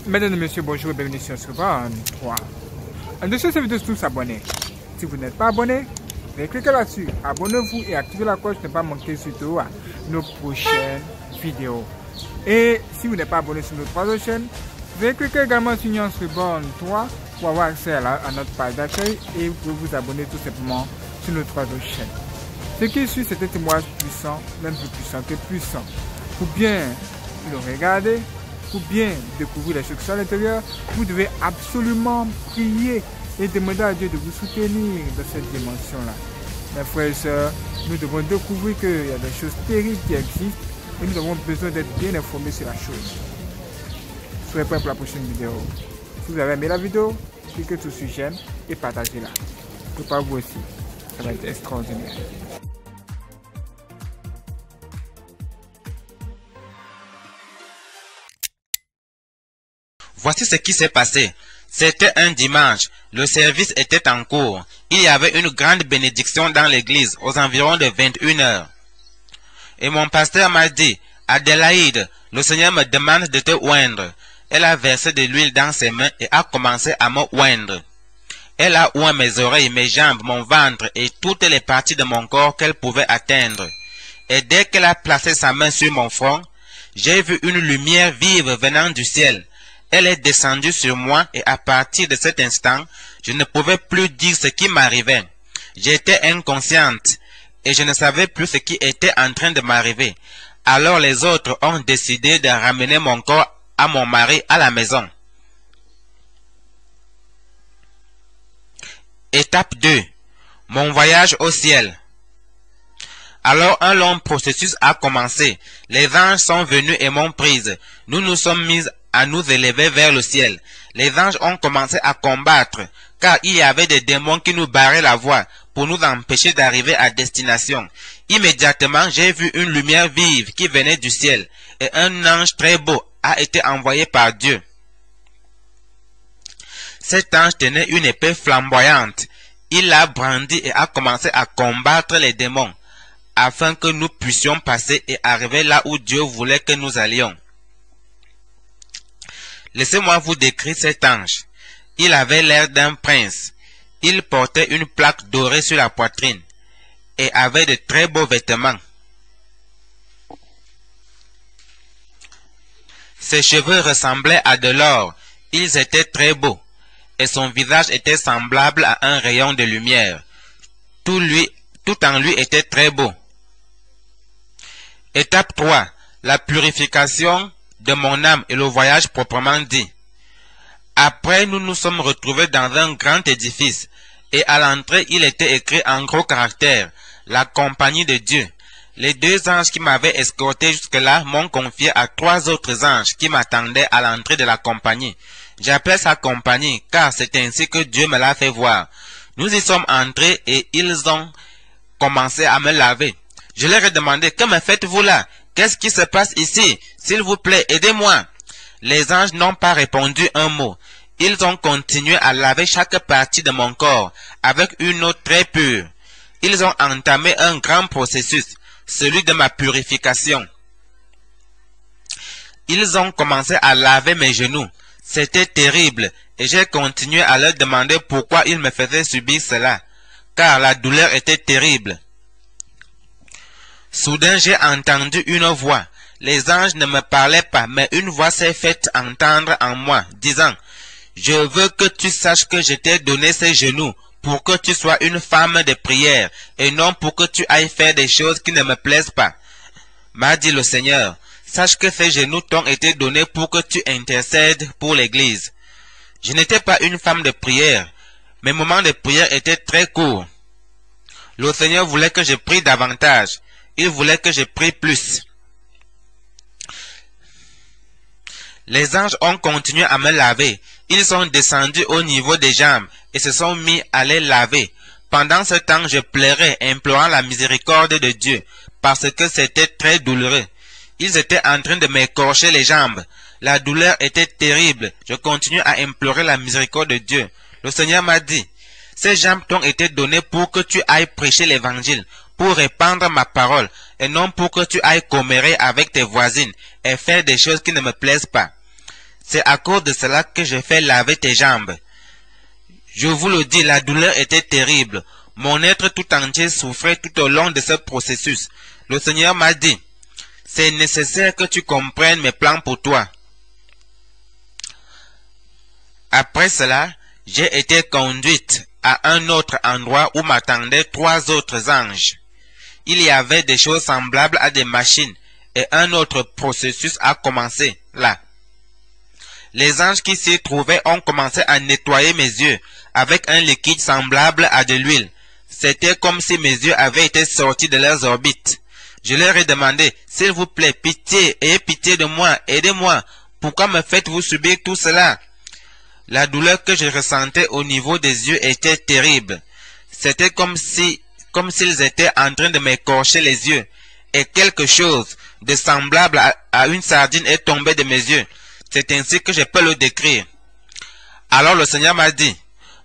Mesdames et messieurs, bonjour et bienvenue sur Scribon 3. En dessous de cette vidéo, tous abonnés. Si vous n'êtes pas abonné, veuillez cliquer là-dessus. Abonnez-vous et activez la cloche pour ne pas manquer surtout nos prochaines vidéos. Et si vous n'êtes pas abonné sur notre troisième chaîne, veuillez cliquer également sur Scribon 3 pour avoir accès à notre page d'accueil et vous pouvez vous abonner tout simplement sur notre troisième chaîne. Ce qui suit, c'est un témoignage puissant, même plus puissant que puissant. Pour bien le regarder, pour bien découvrir les choses à l'intérieur, vous devez absolument prier et demander à Dieu de vous soutenir dans cette dimension-là. Mes frères et sœurs, nous devons découvrir qu'il y a des choses terribles qui existent et nous avons besoin d'être bien informés sur la chose. Soyez prêts pour la prochaine vidéo. Si vous avez aimé la vidéo, cliquez sur j'aime et partagez-la. Préparez-vous aussi, ça va être extraordinaire. Voici ce qui s'est passé. C'était un dimanche. Le service était en cours. Il y avait une grande bénédiction dans l'église aux environs de 21 heures. Et mon pasteur m'a dit, Adélaïde, le Seigneur me demande de te oindre. Elle a versé de l'huile dans ses mains et a commencé à me oindre. Elle a oint mes oreilles, mes jambes, mon ventre et toutes les parties de mon corps qu'elle pouvait atteindre. Et dès qu'elle a placé sa main sur mon front, j'ai vu une lumière vive venant du ciel. Elle est descendue sur moi et à partir de cet instant, je ne pouvais plus dire ce qui m'arrivait. J'étais inconsciente et je ne savais plus ce qui était en train de m'arriver. Alors les autres ont décidé de ramener mon corps à mon mari à la maison. Étape 2. Mon voyage au ciel. Alors un long processus a commencé. Les anges sont venus et m'ont prise. Nous nous sommes mis à nous élever vers le ciel. Les anges ont commencé à combattre, car il y avait des démons qui nous barraient la voie pour nous empêcher d'arriver à destination. Immédiatement, j'ai vu une lumière vive qui venait du ciel, et un ange très beau a été envoyé par Dieu. Cet ange tenait une épée flamboyante. Il l'a brandie et a commencé à combattre les démons, afin que nous puissions passer et arriver là où Dieu voulait que nous allions. Laissez-moi vous décrire cet ange. Il avait l'air d'un prince. Il portait une plaque dorée sur la poitrine et avait de très beaux vêtements. Ses cheveux ressemblaient à de l'or. Ils étaient très beaux et son visage était semblable à un rayon de lumière. Tout en lui était très beau. Étape 3. La purification de mon âme et le voyage proprement dit. Après, nous nous sommes retrouvés dans un grand édifice, et à l'entrée, il était écrit en gros caractères, la compagnie de Dieu. Les deux anges qui m'avaient escorté jusque-là m'ont confié à trois autres anges qui m'attendaient à l'entrée de la compagnie. J'appelle ça compagnie, car c'est ainsi que Dieu me l'a fait voir. Nous y sommes entrés et ils ont commencé à me laver. Je leur ai demandé, que me faites-vous là? Qu'est-ce qui se passe ici? S'il vous plaît, aidez-moi. Les anges n'ont pas répondu un mot. Ils ont continué à laver chaque partie de mon corps avec une eau très pure. Ils ont entamé un grand processus, celui de ma purification. Ils ont commencé à laver mes genoux. C'était terrible et j'ai continué à leur demander pourquoi ils me faisaient subir cela, car la douleur était terrible. Soudain, j'ai entendu une voix. Les anges ne me parlaient pas, mais une voix s'est faite entendre en moi, disant, « Je veux que tu saches que je t'ai donné ces genoux pour que tu sois une femme de prière et non pour que tu ailles faire des choses qui ne me plaisent pas. » M'a dit le Seigneur, « Sache que ces genoux t'ont été donnés pour que tu intercèdes pour l'Église. » Je n'étais pas une femme de prière. Mes moments de prière étaient très courts. Le Seigneur voulait que je prie davantage. Il voulait que je prie plus. Les anges ont continué à me laver. Ils sont descendus au niveau des jambes et se sont mis à les laver. Pendant ce temps, je pleurais, implorant la miséricorde de Dieu, parce que c'était très douloureux. Ils étaient en train de m'écorcher les jambes. La douleur était terrible. Je continuais à implorer la miséricorde de Dieu. Le Seigneur m'a dit, « Ces jambes t'ont été données pour que tu ailles prêcher l'évangile, pour répandre ma parole, et non pour que tu ailles commérer avec tes voisines et faire des choses qui ne me plaisent pas. » C'est à cause de cela que j'ai fait laver tes jambes. Je vous le dis, la douleur était terrible. Mon être tout entier souffrait tout au long de ce processus. Le Seigneur m'a dit, c'est nécessaire que tu comprennes mes plans pour toi. Après cela, j'ai été conduite à un autre endroit où m'attendaient 3 autres anges. Il y avait des choses semblables à des machines et un autre processus a commencé là. Les anges qui s'y trouvaient ont commencé à nettoyer mes yeux avec un liquide semblable à de l'huile. C'était comme si mes yeux avaient été sortis de leurs orbites. Je leur ai demandé, s'il vous plaît, pitié, ayez pitié de moi, aidez-moi. Pourquoi me faites-vous subir tout cela? La douleur que je ressentais au niveau des yeux était terrible. C'était comme s'ils étaient en train de m'écorcher les yeux. Et quelque chose de semblable à une sardine est tombé de mes yeux. C'est ainsi que je peux le décrire. Alors le Seigneur m'a dit,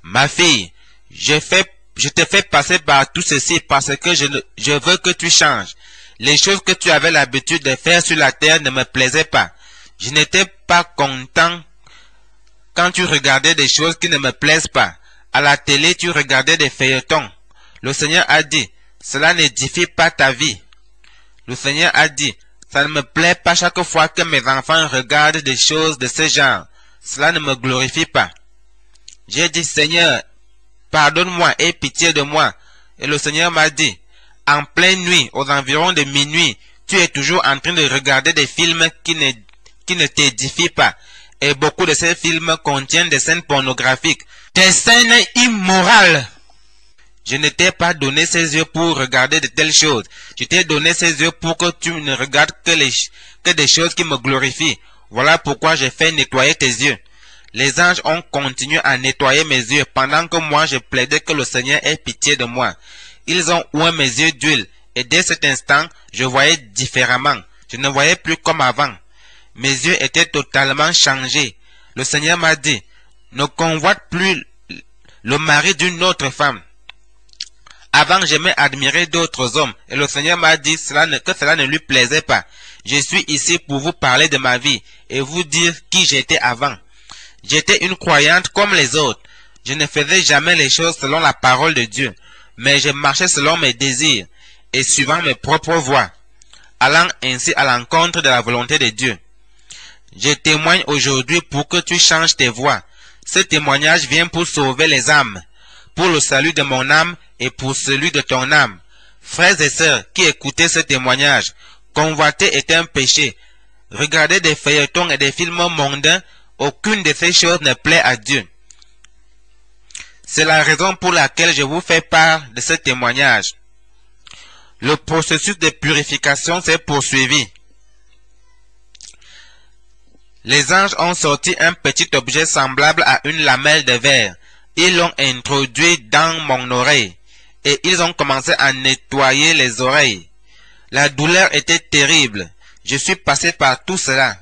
ma fille, je te fais passer par tout ceci parce que je veux que tu changes. Les choses que tu avais l'habitude de faire sur la terre ne me plaisaient pas. Je n'étais pas content quand tu regardais des choses qui ne me plaisent pas. À la télé, tu regardais des feuilletons. Le Seigneur a dit, cela n'édifie pas ta vie. Le Seigneur a dit, ça ne me plaît pas chaque fois que mes enfants regardent des choses de ce genre. Cela ne me glorifie pas. J'ai dit, Seigneur, pardonne-moi et pitié de moi. Et le Seigneur m'a dit, en pleine nuit, aux environs de minuit, tu es toujours en train de regarder des films qui ne t'édifient pas. Et beaucoup de ces films contiennent des scènes pornographiques, des scènes immorales. Je ne t'ai pas donné ces yeux pour regarder de telles choses. Je t'ai donné ces yeux pour que tu ne regardes que des choses qui me glorifient. Voilà pourquoi j'ai fait nettoyer tes yeux. Les anges ont continué à nettoyer mes yeux pendant que moi je plaidais que le Seigneur ait pitié de moi. Ils ont oint mes yeux d'huile et dès cet instant, je voyais différemment. Je ne voyais plus comme avant. Mes yeux étaient totalement changés. Le Seigneur m'a dit, ne convoite plus le mari d'une autre femme. Avant, j'aimais admirer d'autres hommes, et le Seigneur m'a dit que cela ne lui plaisait pas. Je suis ici pour vous parler de ma vie, et vous dire qui j'étais avant. J'étais une croyante comme les autres. Je ne faisais jamais les choses selon la parole de Dieu, mais je marchais selon mes désirs, et suivant mes propres voies, allant ainsi à l'encontre de la volonté de Dieu. Je témoigne aujourd'hui pour que tu changes tes voies. Ce témoignage vient pour sauver les âmes, pour le salut de mon âme et pour celui de ton âme. Frères et sœurs qui écoutez ce témoignage, convoiter est un péché. Regarder des feuilletons et des films mondains, aucune de ces choses ne plaît à Dieu. C'est la raison pour laquelle je vous fais part de ce témoignage. Le processus de purification s'est poursuivi. Les anges ont sorti un petit objet semblable à une lamelle de verre. Ils l'ont introduit dans mon oreille et ils ont commencé à nettoyer les oreilles. La douleur était terrible. Je suis passé par tout cela.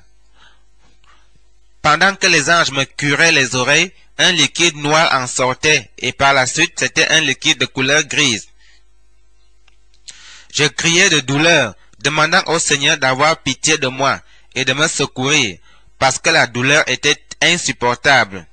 Pendant que les anges me curaient les oreilles, un liquide noir en sortait et par la suite c'était un liquide de couleur grise. Je criais de douleur, demandant au Seigneur d'avoir pitié de moi et de me secourir, parce que la douleur était insupportable.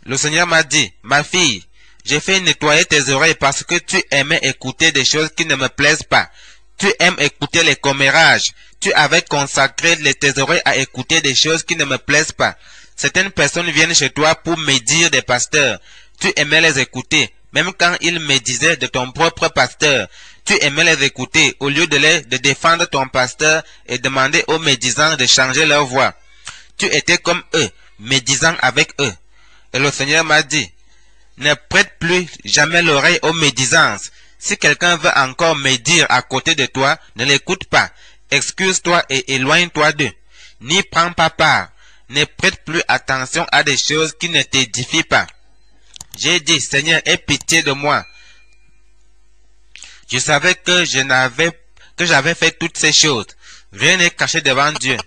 Le Seigneur m'a dit, ma fille, j'ai fait nettoyer tes oreilles parce que tu aimais écouter des choses qui ne me plaisent pas. Tu aimes écouter les commérages. Tu avais consacré tes oreilles à écouter des choses qui ne me plaisent pas. Certaines personnes viennent chez toi pour médire des pasteurs. Tu aimais les écouter, même quand ils médisaient de ton propre pasteur. Tu aimais les écouter au lieu de défendre ton pasteur et demander aux médisants de changer leur voix. Tu étais comme eux, médisant avec eux. Et le Seigneur m'a dit, ne prête plus jamais l'oreille aux médisances. Si quelqu'un veut encore médire à côté de toi, ne l'écoute pas. Excuse-toi et éloigne-toi d'eux. N'y prends pas part. Ne prête plus attention à des choses qui ne t'édifient pas. J'ai dit, Seigneur, aie pitié de moi. Je savais que j'avais fait toutes ces choses. Rien n'est caché devant Dieu.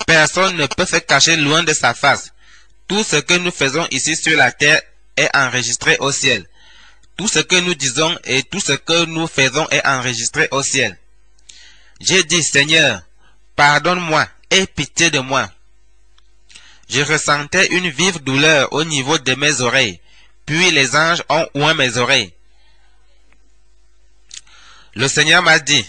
Personne ne peut se cacher loin de sa face. Tout ce que nous faisons ici sur la terre est enregistré au ciel. Tout ce que nous disons et tout ce que nous faisons est enregistré au ciel. J'ai dit, Seigneur, pardonne-moi, aie pitié de moi. Je ressentais une vive douleur au niveau de mes oreilles. Puis les anges ont oint mes oreilles. Le Seigneur m'a dit,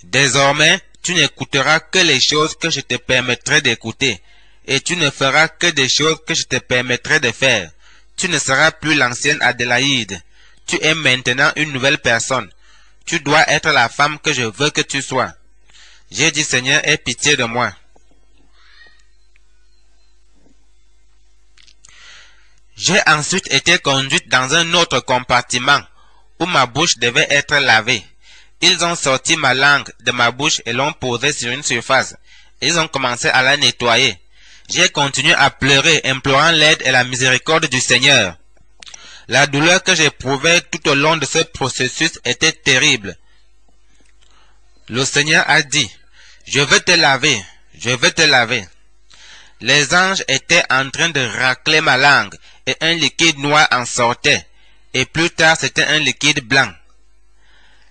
désormais, tu n'écouteras que les choses que je te permettrai d'écouter, et tu ne feras que des choses que je te permettrai de faire. Tu ne seras plus l'ancienne Adélaïde. Tu es maintenant une nouvelle personne. Tu dois être la femme que je veux que tu sois. J'ai dit, Seigneur, aie pitié de moi. J'ai ensuite été conduite dans un autre compartiment où ma bouche devait être lavée. Ils ont sorti ma langue de ma bouche et l'ont posée sur une surface. Ils ont commencé à la nettoyer. J'ai continué à pleurer, implorant l'aide et la miséricorde du Seigneur. La douleur que j'éprouvais tout au long de ce processus était terrible. Le Seigneur a dit, je veux te laver, je veux te laver. Les anges étaient en train de racler ma langue et un liquide noir en sortait. Et plus tard, c'était un liquide blanc.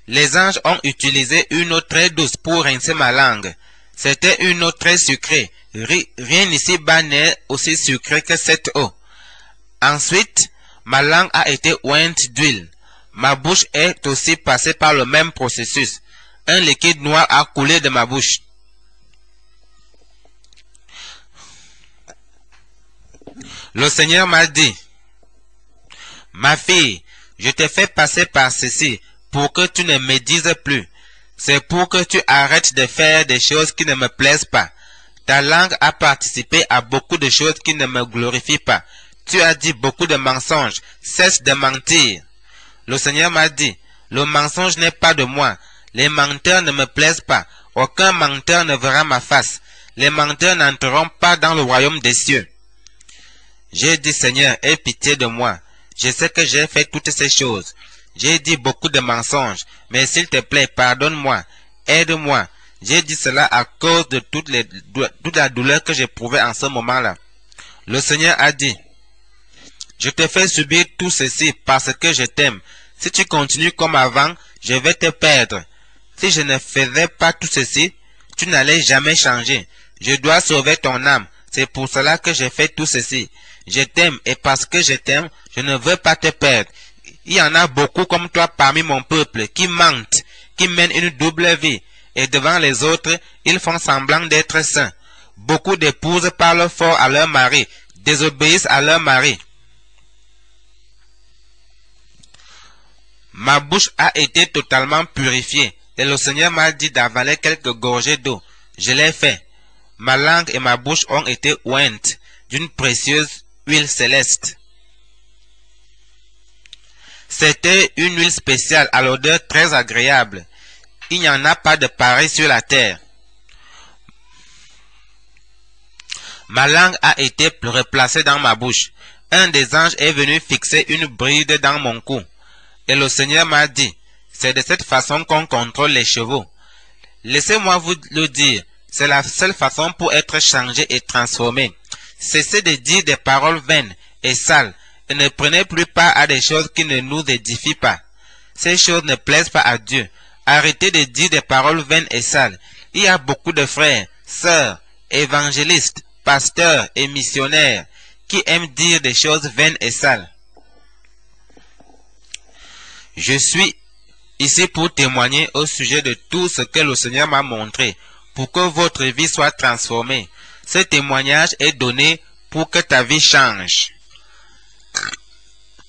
Les anges ont utilisé une eau très douce pour rincer ma langue. C'était une eau très sucrée. Rien ici-bas n'est aussi sucré que cette eau. Ensuite, ma langue a été ointe d'huile. Ma bouche est aussi passée par le même processus. Un liquide noir a coulé de ma bouche. Le Seigneur m'a dit, ma fille, je t'ai fait passer par ceci pour que tu ne me dises plus. C'est pour que tu arrêtes de faire des choses qui ne me plaisent pas. Ta langue a participé à beaucoup de choses qui ne me glorifient pas. Tu as dit beaucoup de mensonges. Cesse de mentir. Le Seigneur m'a dit, le mensonge n'est pas de moi. Les menteurs ne me plaisent pas. Aucun menteur ne verra ma face. Les menteurs n'entreront pas dans le royaume des cieux. J'ai dit, Seigneur, aie pitié de moi. Je sais que j'ai fait toutes ces choses. J'ai dit beaucoup de mensonges, mais s'il te plaît, pardonne-moi, aide-moi. J'ai dit cela à cause de toute la douleur que j'éprouvais en ce moment-là. Le Seigneur a dit, je te fais subir tout ceci parce que je t'aime. Si tu continues comme avant, je vais te perdre. Si je ne faisais pas tout ceci, tu n'allais jamais changer. Je dois sauver ton âme. C'est pour cela que j'ai fait tout ceci. Je t'aime et parce que je t'aime, je ne veux pas te perdre. Il y en a beaucoup comme toi parmi mon peuple qui mentent, qui mènent une double vie. Et devant les autres, ils font semblant d'être saints. Beaucoup d'épouses parlent fort à leur mari, désobéissent à leur mari. Ma bouche a été totalement purifiée et le Seigneur m'a dit d'avaler quelques gorgées d'eau. Je l'ai fait. Ma langue et ma bouche ont été ointes d'une précieuse huile céleste. C'était une huile spéciale à l'odeur très agréable. Il n'y en a pas de pareil sur la terre. Ma langue a été replacée dans ma bouche. Un des anges est venu fixer une bride dans mon cou. Et le Seigneur m'a dit, c'est de cette façon qu'on contrôle les chevaux. Laissez-moi vous le dire, c'est la seule façon pour être changé et transformé. Cessez de dire des paroles vaines et sales et ne prenez plus part à des choses qui ne nous édifient pas. Ces choses ne plaisent pas à Dieu. Arrêtez de dire des paroles vaines et sales. Il y a beaucoup de frères, sœurs, évangélistes, pasteurs et missionnaires qui aiment dire des choses vaines et sales. Je suis ici pour témoigner au sujet de tout ce que le Seigneur m'a montré, pour que votre vie soit transformée. Ce témoignage est donné pour que ta vie change.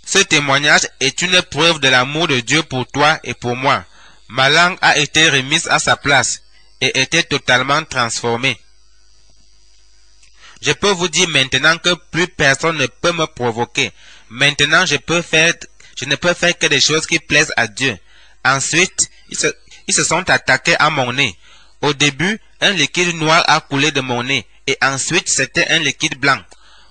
Ce témoignage est une preuve de l'amour de Dieu pour toi et pour moi. Ma langue a été remise à sa place et était totalement transformée. Je peux vous dire maintenant que plus personne ne peut me provoquer. Maintenant, je ne peux faire que des choses qui plaisent à Dieu. Ensuite, ils se sont attaqués à mon nez. Au début, un liquide noir a coulé de mon nez et ensuite c'était un liquide blanc.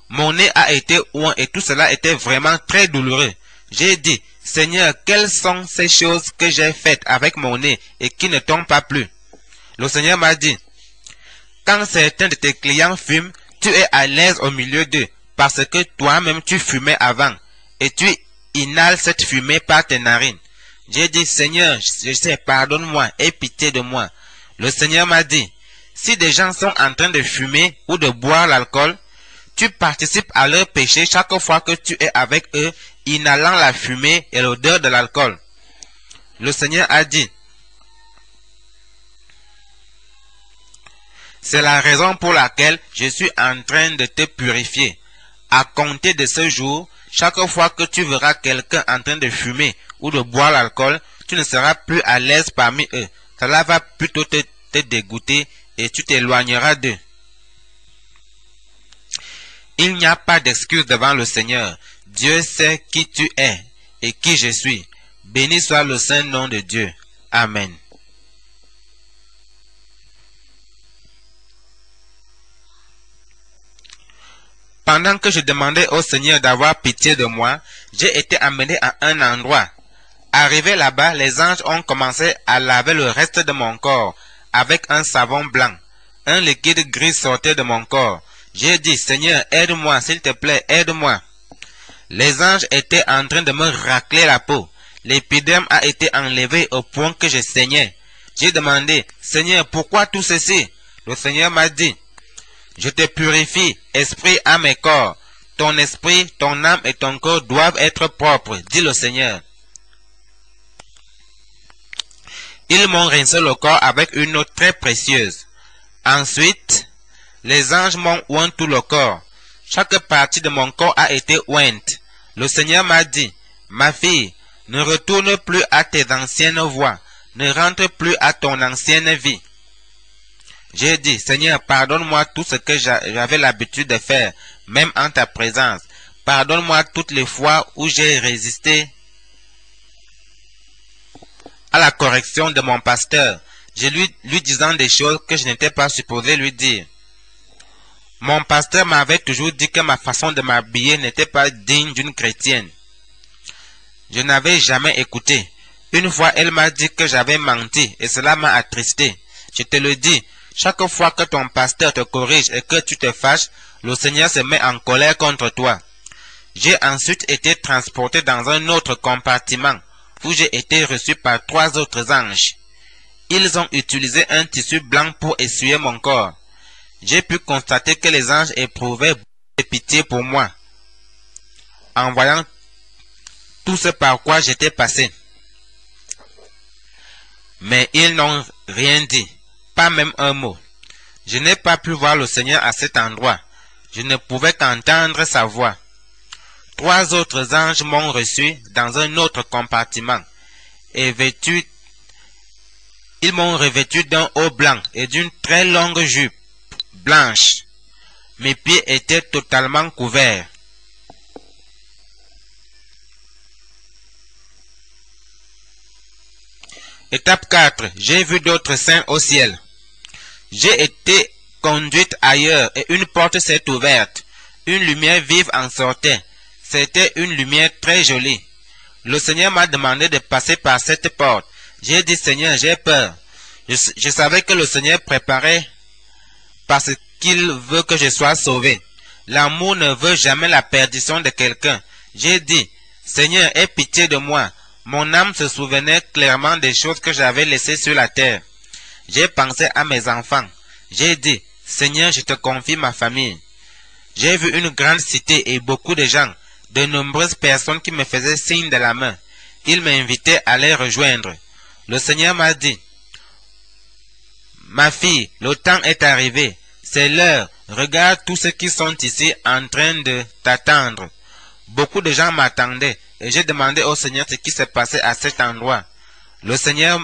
Mon nez a été oint et tout cela était vraiment très douloureux. J'ai dit, Seigneur, quelles sont ces choses que j'ai faites avec mon nez et qui ne tombent pas plus? Le Seigneur m'a dit, quand certains de tes clients fument, tu es à l'aise au milieu d'eux parce que toi-même tu fumais avant et tu inhales cette fumée par tes narines. J'ai dit, Seigneur, je sais, pardonne-moi, aie pitié de moi. Le Seigneur m'a dit, Si des gens sont en train de fumer ou de boire l'alcool, tu participes à leur péché chaque fois que tu es avec eux, inhalant la fumée et l'odeur de l'alcool. Le Seigneur a dit, c'est la raison pour laquelle je suis en train de te purifier. À compter de ce jour, chaque fois que tu verras quelqu'un en train de fumer ou de boire l'alcool, tu ne seras plus à l'aise parmi eux. Cela va plutôt te dégoûter et tu t'éloigneras d'eux. Il n'y a pas d'excuse devant le Seigneur. Dieu sait qui tu es et qui je suis. Béni soit le saint nom de Dieu. Amen. Pendant que je demandais au Seigneur d'avoir pitié de moi, j'ai été amené à un endroit. Arrivé là-bas, les anges ont commencé à laver le reste de mon corps avec un savon blanc. Un liquide gris sortait de mon corps. J'ai dit, Seigneur, aide-moi, s'il te plaît, aide-moi. Les anges étaient en train de me racler la peau. L'épiderme a été enlevé au point que je saignais. J'ai demandé, Seigneur, pourquoi tout ceci? Le Seigneur m'a dit, je te purifie, esprit, âme et corps. Ton esprit, ton âme et ton corps doivent être propres, dit le Seigneur. Ils m'ont rincé le corps avec une eau très précieuse. Ensuite, les anges m'ont oint tout le corps. Chaque partie de mon corps a été ointe. Le Seigneur m'a dit, ma fille, ne retourne plus à tes anciennes voies, ne rentre plus à ton ancienne vie. J'ai dit, Seigneur, pardonne-moi tout ce que j'avais l'habitude de faire, même en ta présence. Pardonne-moi toutes les fois où j'ai résisté à la correction de mon pasteur. Je lui disant des choses que je n'étais pas supposé lui dire. Mon pasteur m'avait toujours dit que ma façon de m'habiller n'était pas digne d'une chrétienne. Je n'avais jamais écouté. Une fois, elle m'a dit que j'avais menti et cela m'a attristé. Je te le dis, chaque fois que ton pasteur te corrige et que tu te fâches, le Seigneur se met en colère contre toi. J'ai ensuite été transporté dans un autre compartiment où j'ai été reçu par 3 autres anges. Ils ont utilisé un tissu blanc pour essuyer mon corps. J'ai pu constater que les anges éprouvaient de pitié pour moi, en voyant tout ce par quoi j'étais passé. Mais ils n'ont rien dit, pas même un mot. Je n'ai pas pu voir le Seigneur à cet endroit. Je ne pouvais qu'entendre sa voix. 3 autres anges m'ont reçu dans un autre compartiment, et ils m'ont revêtu d'un haut blanc et d'une très longue jupe blanche. Mes pieds étaient totalement couverts. Étape 4. J'ai vu d'autres saints au ciel. J'ai été conduite ailleurs et une porte s'est ouverte. Une lumière vive en sortait. C'était une lumière très jolie. Le Seigneur m'a demandé de passer par cette porte. J'ai dit, Seigneur, j'ai peur. Je savais que le Seigneur préparait parce qu'il veut que je sois sauvé. L'amour ne veut jamais la perdition de quelqu'un. J'ai dit, Seigneur, aie pitié de moi. Mon âme se souvenait clairement des choses que j'avais laissées sur la terre. J'ai pensé à mes enfants. J'ai dit, Seigneur, je te confie ma famille. J'ai vu une grande cité et beaucoup de gens, de nombreuses personnes qui me faisaient signe de la main. Ils m'invitaient à les rejoindre. Le Seigneur m'a dit, ma fille, le temps est arrivé. C'est l'heure. Regarde tous ceux qui sont ici en train de t'attendre. Beaucoup de gens m'attendaient et j'ai demandé au Seigneur ce qui se passait à cet endroit. Le Seigneur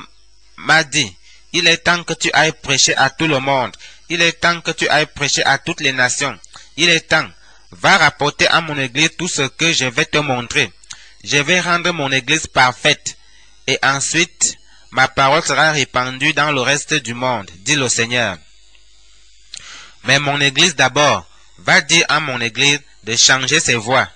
m'a dit, il est temps que tu ailles prêcher à tout le monde. Il est temps que tu ailles prêcher à toutes les nations. Il est temps. Va rapporter à mon église tout ce que je vais te montrer. Je vais rendre mon église parfaite. Et ensuite, ma parole sera répandue dans le reste du monde, dit le Seigneur. Mais mon église d'abord, va dire à mon église de changer ses voies.